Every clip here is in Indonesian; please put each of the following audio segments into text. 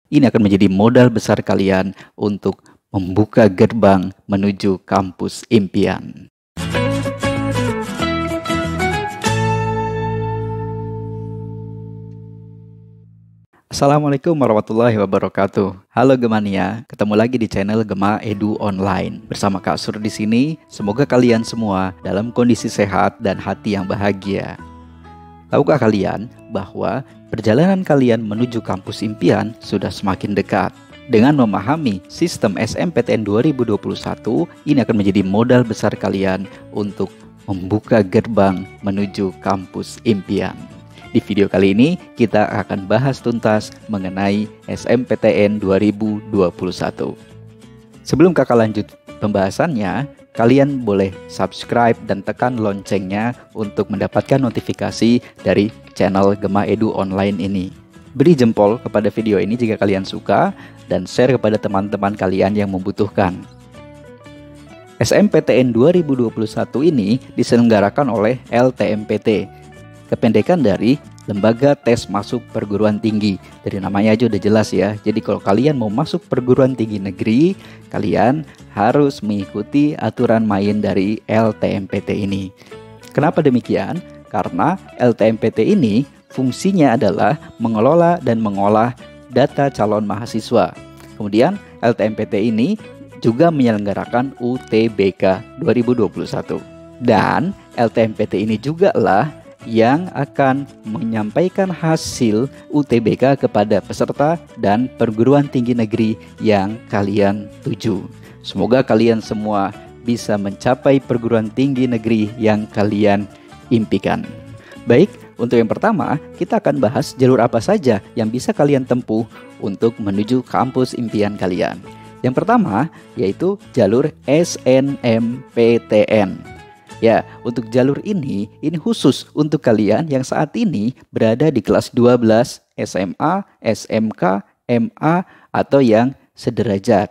Ini akan menjadi modal besar kalian untuk membuka gerbang menuju kampus impian. Assalamualaikum warahmatullahi wabarakatuh. Halo Gemania, ketemu lagi di channel Gema Edu Online. Bersama Kak Sur di sini. Semoga kalian semua dalam kondisi sehat dan hati yang bahagia. Tahukah kalian bahwa perjalanan kalian menuju kampus impian sudah semakin dekat? Dengan memahami sistem SNMPTN 2021, ini akan menjadi modal besar kalian untuk membuka gerbang menuju kampus impian. Di video kali ini kita akan bahas tuntas mengenai SNMPTN 2021. Sebelum kakak lanjut pembahasannya, kalian boleh subscribe dan tekan loncengnya untuk mendapatkan notifikasi dari channel Gema Edu Online ini. Beri jempol kepada video ini jika kalian suka dan share kepada teman-teman kalian yang membutuhkan. SNMPTN 2021 ini diselenggarakan oleh LTMPT, kependekan dari Lembaga Tes Masuk Perguruan Tinggi. Dari namanya aja udah jelas ya. Jadi kalau kalian mau masuk perguruan tinggi negeri, kalian harus mengikuti aturan main dari LTMPT ini. Kenapa demikian? Karena LTMPT ini fungsinya adalah mengelola dan mengolah data calon mahasiswa. Kemudian LTMPT ini juga menyelenggarakan UTBK 2021. Dan LTMPT ini juga lah yang akan menyampaikan hasil UTBK kepada peserta dan perguruan tinggi negeri yang kalian tuju. Semoga kalian semua bisa mencapai perguruan tinggi negeri yang kalian impikan. Baik, untuk yang pertama, kita akan bahas jalur apa saja yang bisa kalian tempuh untuk menuju kampus impian kalian. Yang pertama, yaitu jalur SNMPTN. Ya, untuk jalur ini khusus untuk kalian yang saat ini berada di kelas 12 SMA, SMK, MA, atau yang sederajat.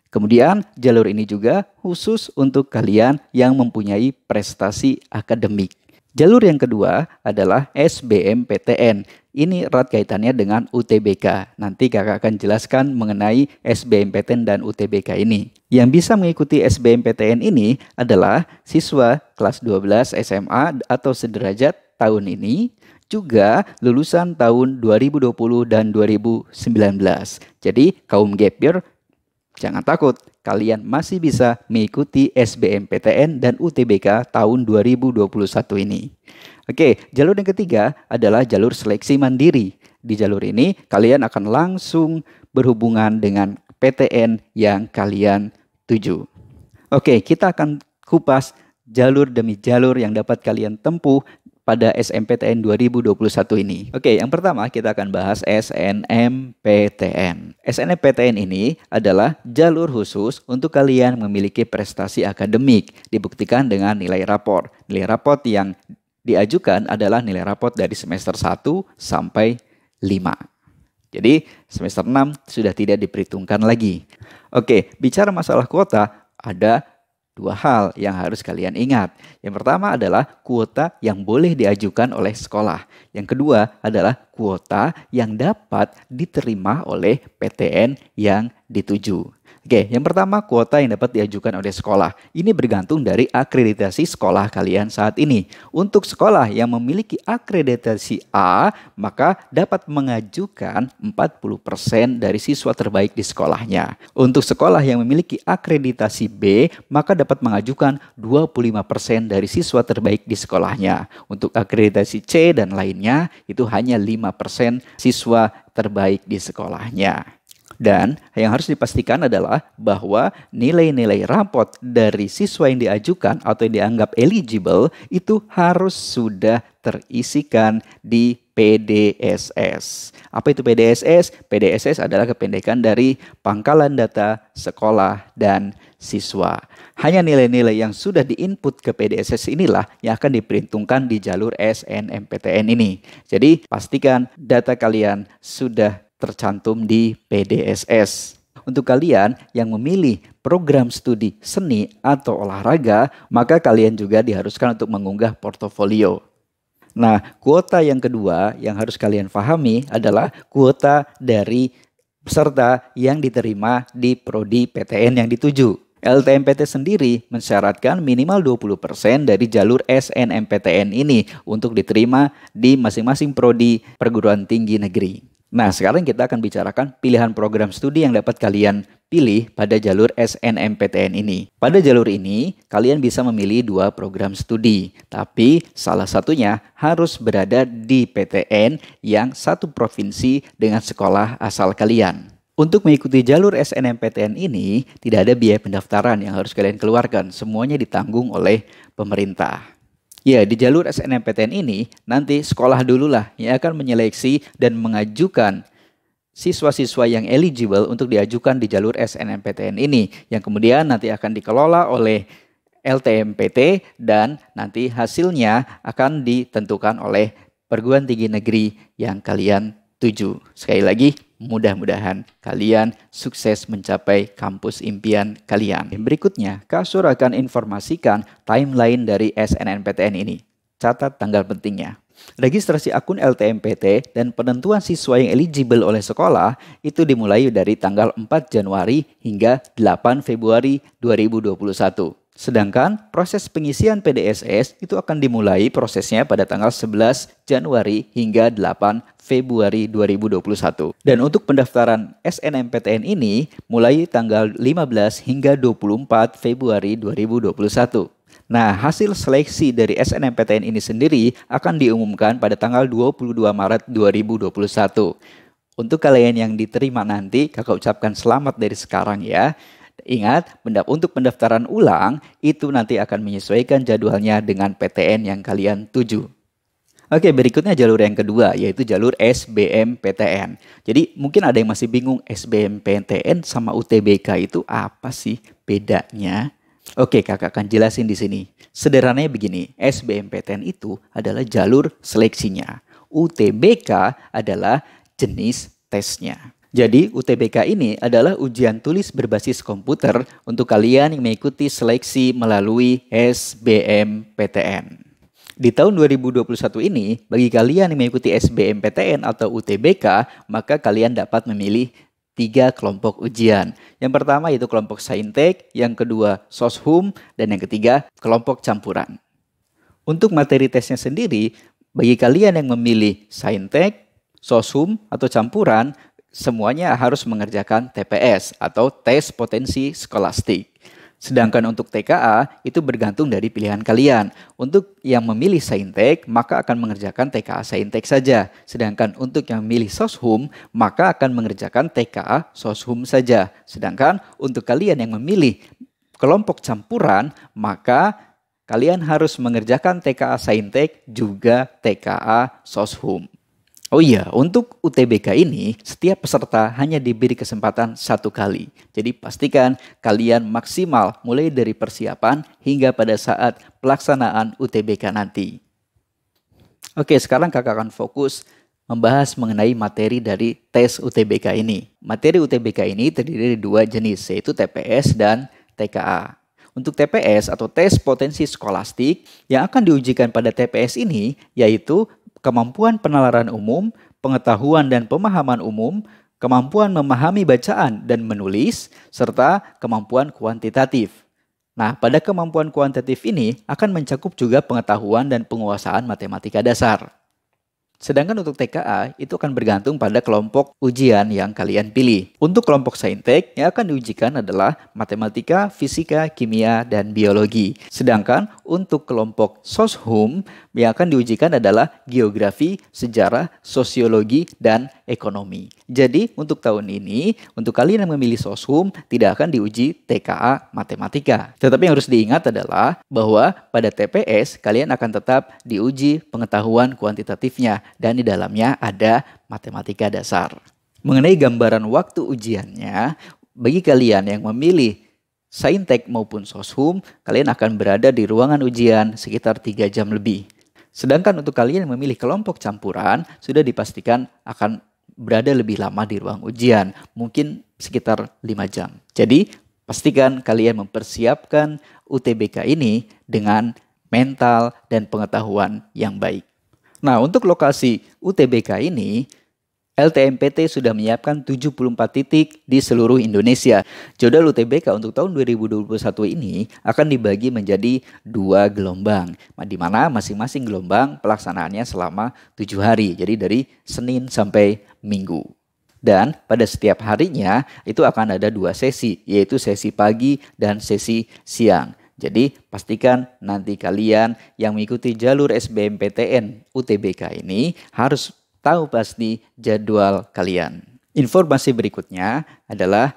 Kemudian jalur ini juga khusus untuk kalian yang mempunyai prestasi akademik. Jalur yang kedua adalah SBMPTN. Ini erat kaitannya dengan UTBK. Nanti kakak akan jelaskan mengenai SBMPTN dan UTBK ini. Yang bisa mengikuti SBMPTN ini adalah siswa kelas 12 SMA atau sederajat tahun ini, juga lulusan tahun 2020 dan 2019. Jadi kaum gap year, jangan takut, kalian masih bisa mengikuti SBMPTN dan UTBK tahun 2021 ini. Oke, jalur yang ketiga adalah jalur seleksi mandiri. Di jalur ini kalian akan langsung berhubungan dengan PTN yang kalian tuju. Oke, kita akan kupas jalur demi jalur yang dapat kalian tempuh pada SNMPTN 2021 ini. Oke, yang pertama kita akan bahas SNMPTN. SNMPTN ini adalah jalur khusus untuk kalian memiliki prestasi akademik, dibuktikan dengan nilai rapor. Nilai rapor yang diajukan adalah nilai rapor dari semester 1 sampai 5. Jadi semester 6 sudah tidak diperhitungkan lagi. Oke, bicara masalah kuota, ada dua hal yang harus kalian ingat. Yang pertama adalah kuota yang boleh diajukan oleh sekolah. Yang kedua adalah kuota yang dapat diterima oleh PTN yang dituju. Oke, yang pertama kuota yang dapat diajukan oleh sekolah. Ini bergantung dari akreditasi sekolah kalian saat ini. Untuk sekolah yang memiliki akreditasi A, maka dapat mengajukan 40% dari siswa terbaik di sekolahnya. Untuk sekolah yang memiliki akreditasi B, maka dapat mengajukan 25% dari siswa terbaik di sekolahnya. Untuk akreditasi C dan lainnya, itu hanya 5% siswa terbaik di sekolahnya. Dan yang harus dipastikan adalah bahwa nilai-nilai rapot dari siswa yang diajukan atau yang dianggap eligible itu harus sudah terisikan di PDSS. Apa itu PDSS? PDSS adalah kependekan dari Pangkalan Data Sekolah dan Siswa. Hanya nilai-nilai yang sudah diinput ke PDSS inilah yang akan diperhitungkan di jalur SNMPTN ini. Jadi pastikan data kalian sudah tercantum di PDSS. Untuk kalian yang memilih program studi seni atau olahraga, maka kalian juga diharuskan untuk mengunggah portofolio. Nah, kuota yang kedua yang harus kalian pahami adalah kuota dari peserta yang diterima di prodi PTN yang dituju. LTMPT sendiri mensyaratkan minimal 20% dari jalur SNMPTN ini untuk diterima di masing-masing prodi perguruan tinggi negeri. Nah, sekarang kita akan bicarakan pilihan program studi yang dapat kalian pilih pada jalur SNMPTN ini. Pada jalur ini, kalian bisa memilih 2 program studi, tapi salah satunya harus berada di PTN yang satu provinsi dengan sekolah asal kalian. Untuk mengikuti jalur SNMPTN ini, tidak ada biaya pendaftaran yang harus kalian keluarkan. Semuanya ditanggung oleh pemerintah. Ya, di jalur SNMPTN ini, nanti sekolah dululah yang akan menyeleksi dan mengajukan siswa-siswa yang eligible untuk diajukan di jalur SNMPTN ini, yang kemudian nanti akan dikelola oleh LTMPT dan nanti hasilnya akan ditentukan oleh perguruan tinggi negeri yang kalian tuju. Sekali lagi, mudah-mudahan kalian sukses mencapai kampus impian kalian. Berikutnya, Kasur akan informasikan timeline dari SNMPTN ini. Catat tanggal pentingnya. Registrasi akun LTMPT dan penentuan siswa yang eligible oleh sekolah itu dimulai dari tanggal 4 Januari hingga 8 Februari 2021. Sedangkan proses pengisian PDSS itu akan dimulai prosesnya pada tanggal 11 Januari hingga 8 Februari 2021. Dan untuk pendaftaran SNMPTN ini mulai tanggal 15 hingga 24 Februari 2021. Nah, hasil seleksi dari SNMPTN ini sendiri akan diumumkan pada tanggal 22 Maret 2021. Untuk kalian yang diterima nanti, kakak ucapkan selamat dari sekarang ya. Ingat, untuk pendaftaran ulang itu nanti akan menyesuaikan jadwalnya dengan PTN yang kalian tuju. Oke, berikutnya jalur yang kedua yaitu jalur SBMPTN. Jadi mungkin ada yang masih bingung SBMPTN sama UTBK itu apa sih bedanya? Oke, kakak akan jelasin di sini. Sederhananya begini, SBMPTN itu adalah jalur seleksinya. UTBK adalah jenis tesnya. Jadi UTBK ini adalah ujian tulis berbasis komputer untuk kalian yang mengikuti seleksi melalui SBMPTN. Di tahun 2021 ini, bagi kalian yang mengikuti SBMPTN atau UTBK, maka kalian dapat memilih 3 kelompok ujian. Yang pertama yaitu kelompok Saintek, yang kedua Soshum, dan yang ketiga kelompok campuran. Untuk materi tesnya sendiri, bagi kalian yang memilih Saintek, Soshum, atau campuran, semuanya harus mengerjakan TPS atau tes potensi skolastik. Sedangkan untuk TKA itu bergantung dari pilihan kalian. Untuk yang memilih Saintek maka akan mengerjakan TKA Saintek saja. Sedangkan untuk yang memilih Soshum maka akan mengerjakan TKA Soshum saja. Sedangkan untuk kalian yang memilih kelompok campuran maka kalian harus mengerjakan TKA Saintek juga TKA Soshum. Oh iya, untuk UTBK ini, setiap peserta hanya diberi kesempatan 1 kali. Jadi pastikan kalian maksimal mulai dari persiapan hingga pada saat pelaksanaan UTBK nanti. Oke, sekarang kakak akan fokus membahas mengenai materi dari tes UTBK ini. Materi UTBK ini terdiri dari 2 jenis, yaitu TPS dan TKA. Untuk TPS atau tes potensi skolastik yang akan diujikan pada TPS ini yaitu kemampuan penalaran umum, pengetahuan dan pemahaman umum, kemampuan memahami bacaan dan menulis, serta kemampuan kuantitatif. Nah, pada kemampuan kuantitatif ini akan mencakup juga pengetahuan dan penguasaan matematika dasar. Sedangkan untuk TKA itu akan bergantung pada kelompok ujian yang kalian pilih. Untuk kelompok Saintek yang akan diujikan adalah matematika, fisika, kimia, dan biologi. Sedangkan untuk kelompok Soshum yang akan diujikan adalah geografi, sejarah, sosiologi, dan ekonomi. Jadi untuk tahun ini, untuk kalian yang memilih Soshum tidak akan diuji TKA matematika. Tetapi yang harus diingat adalah bahwa pada TPS kalian akan tetap diuji pengetahuan kuantitatifnya. Dan di dalamnya ada matematika dasar. Mengenai gambaran waktu ujiannya, bagi kalian yang memilih Saintek maupun Soshum, kalian akan berada di ruangan ujian sekitar 3 jam lebih. Sedangkan untuk kalian yang memilih kelompok campuran, sudah dipastikan akan berada lebih lama di ruang ujian, mungkin sekitar 5 jam. Jadi, pastikan kalian mempersiapkan UTBK ini dengan mental dan pengetahuan yang baik. Nah, untuk lokasi UTBK ini LTMPT sudah menyiapkan 74 titik di seluruh Indonesia. Jadwal UTBK untuk tahun 2021 ini akan dibagi menjadi 2 gelombang, di mana masing-masing gelombang pelaksanaannya selama 7 hari, jadi dari Senin sampai Minggu. Dan pada setiap harinya itu akan ada 2 sesi, yaitu sesi pagi dan sesi siang. Jadi pastikan nanti kalian yang mengikuti jalur SBMPTN UTBK ini harus tahu pasti jadwal kalian. Informasi berikutnya adalah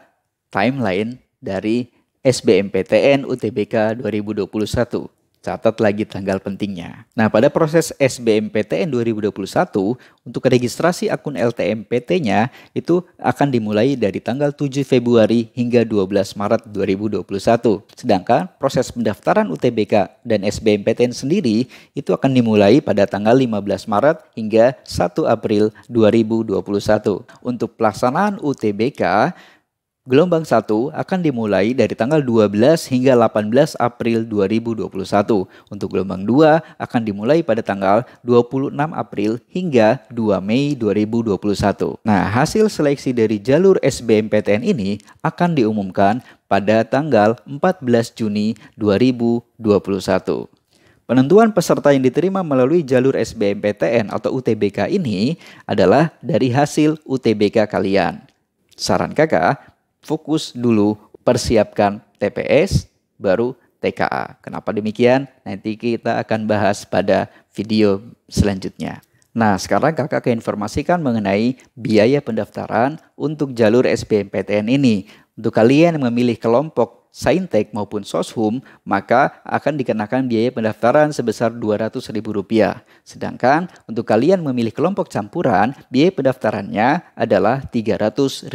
timeline dari SBMPTN UTBK 2021. Catat lagi tanggal pentingnya. Nah, pada proses SBMPTN 2021, untuk registrasi akun LTMPT-nya itu akan dimulai dari tanggal 7 Februari hingga 12 Maret 2021. Sedangkan proses pendaftaran UTBK dan SBMPTN sendiri itu akan dimulai pada tanggal 15 Maret hingga 1 April 2021. Untuk pelaksanaan UTBK, gelombang 1 akan dimulai dari tanggal 12 hingga 18 April 2021. Untuk gelombang 2 akan dimulai pada tanggal 26 April hingga 2 Mei 2021. Nah, hasil seleksi dari jalur SBMPTN ini akan diumumkan pada tanggal 14 Juni 2021. Penentuan peserta yang diterima melalui jalur SBMPTN atau UTBK ini adalah dari hasil UTBK kalian. Saran kakak, fokus dulu persiapkan TPS, baru TKA. Kenapa demikian? Nanti kita akan bahas pada video selanjutnya. Nah, sekarang kakak informasikan mengenai biaya pendaftaran untuk jalur SBMPTN ini. Untuk kalian yang memilih kelompok Saintek maupun Soshum, maka akan dikenakan biaya pendaftaran sebesar Rp200.000. Sedangkan untuk kalian memilih kelompok campuran, biaya pendaftarannya adalah Rp300.000.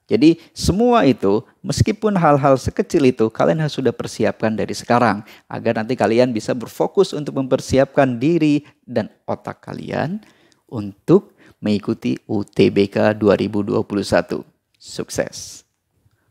Jadi semua itu, meskipun hal-hal sekecil itu, kalian harus sudah persiapkan dari sekarang. Agar nanti kalian bisa berfokus untuk mempersiapkan diri dan otak kalian untuk mengikuti UTBK 2021. Sukses!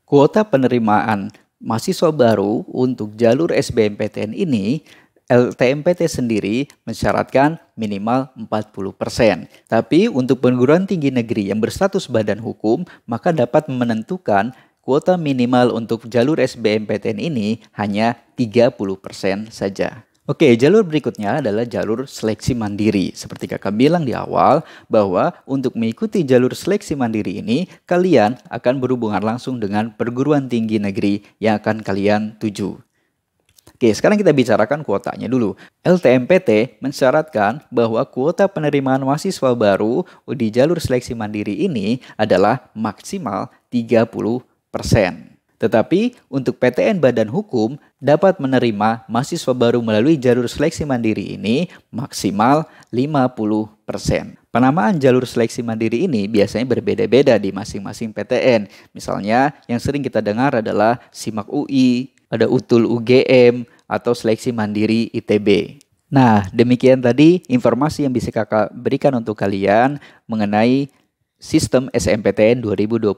Kuota penerimaan mahasiswa baru untuk jalur SBMPTN ini, LTMPT sendiri mensyaratkan minimal 40%. Tapi untuk perguruan tinggi negeri yang berstatus badan hukum, maka dapat menentukan kuota minimal untuk jalur SBMPTN ini hanya 30% saja. Oke, jalur berikutnya adalah jalur seleksi mandiri. Seperti kakak bilang di awal, bahwa untuk mengikuti jalur seleksi mandiri ini, kalian akan berhubungan langsung dengan perguruan tinggi negeri yang akan kalian tuju. Oke, sekarang kita bicarakan kuotanya dulu. LTMPT mensyaratkan bahwa kuota penerimaan mahasiswa baru di jalur seleksi mandiri ini adalah maksimal 30%. Tetapi untuk PTN Badan Hukum dapat menerima mahasiswa baru melalui jalur seleksi mandiri ini maksimal 50%. Penamaan jalur seleksi mandiri ini biasanya berbeda-beda di masing-masing PTN. Misalnya yang sering kita dengar adalah SIMAK UI, ada UTUL UGM, atau seleksi mandiri ITB. Nah, demikian tadi informasi yang bisa kakak berikan untuk kalian mengenai sistem SNMPTN 2021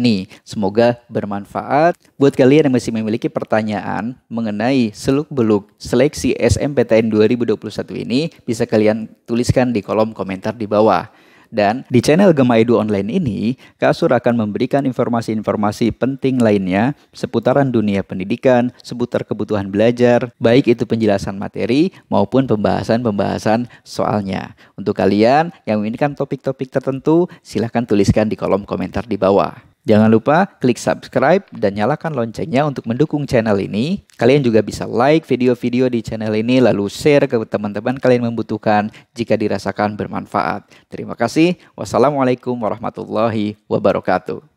ini. Semoga bermanfaat. Buat kalian yang masih memiliki pertanyaan mengenai seluk-beluk seleksi SNMPTN 2021 ini, bisa kalian tuliskan di kolom komentar di bawah. Dan di channel Gema Edu Online ini, Kak Sur akan memberikan informasi-informasi penting lainnya seputaran dunia pendidikan, seputar kebutuhan belajar, baik itu penjelasan materi maupun pembahasan-pembahasan soalnya. Untuk kalian yang menginginkan topik-topik tertentu, silahkan tuliskan di kolom komentar di bawah. Jangan lupa klik subscribe dan nyalakan loncengnya untuk mendukung channel ini. Kalian juga bisa like video-video di channel ini lalu share ke teman-teman kalian membutuhkan jika dirasakan bermanfaat. Terima kasih. Wassalamualaikum warahmatullahi wabarakatuh.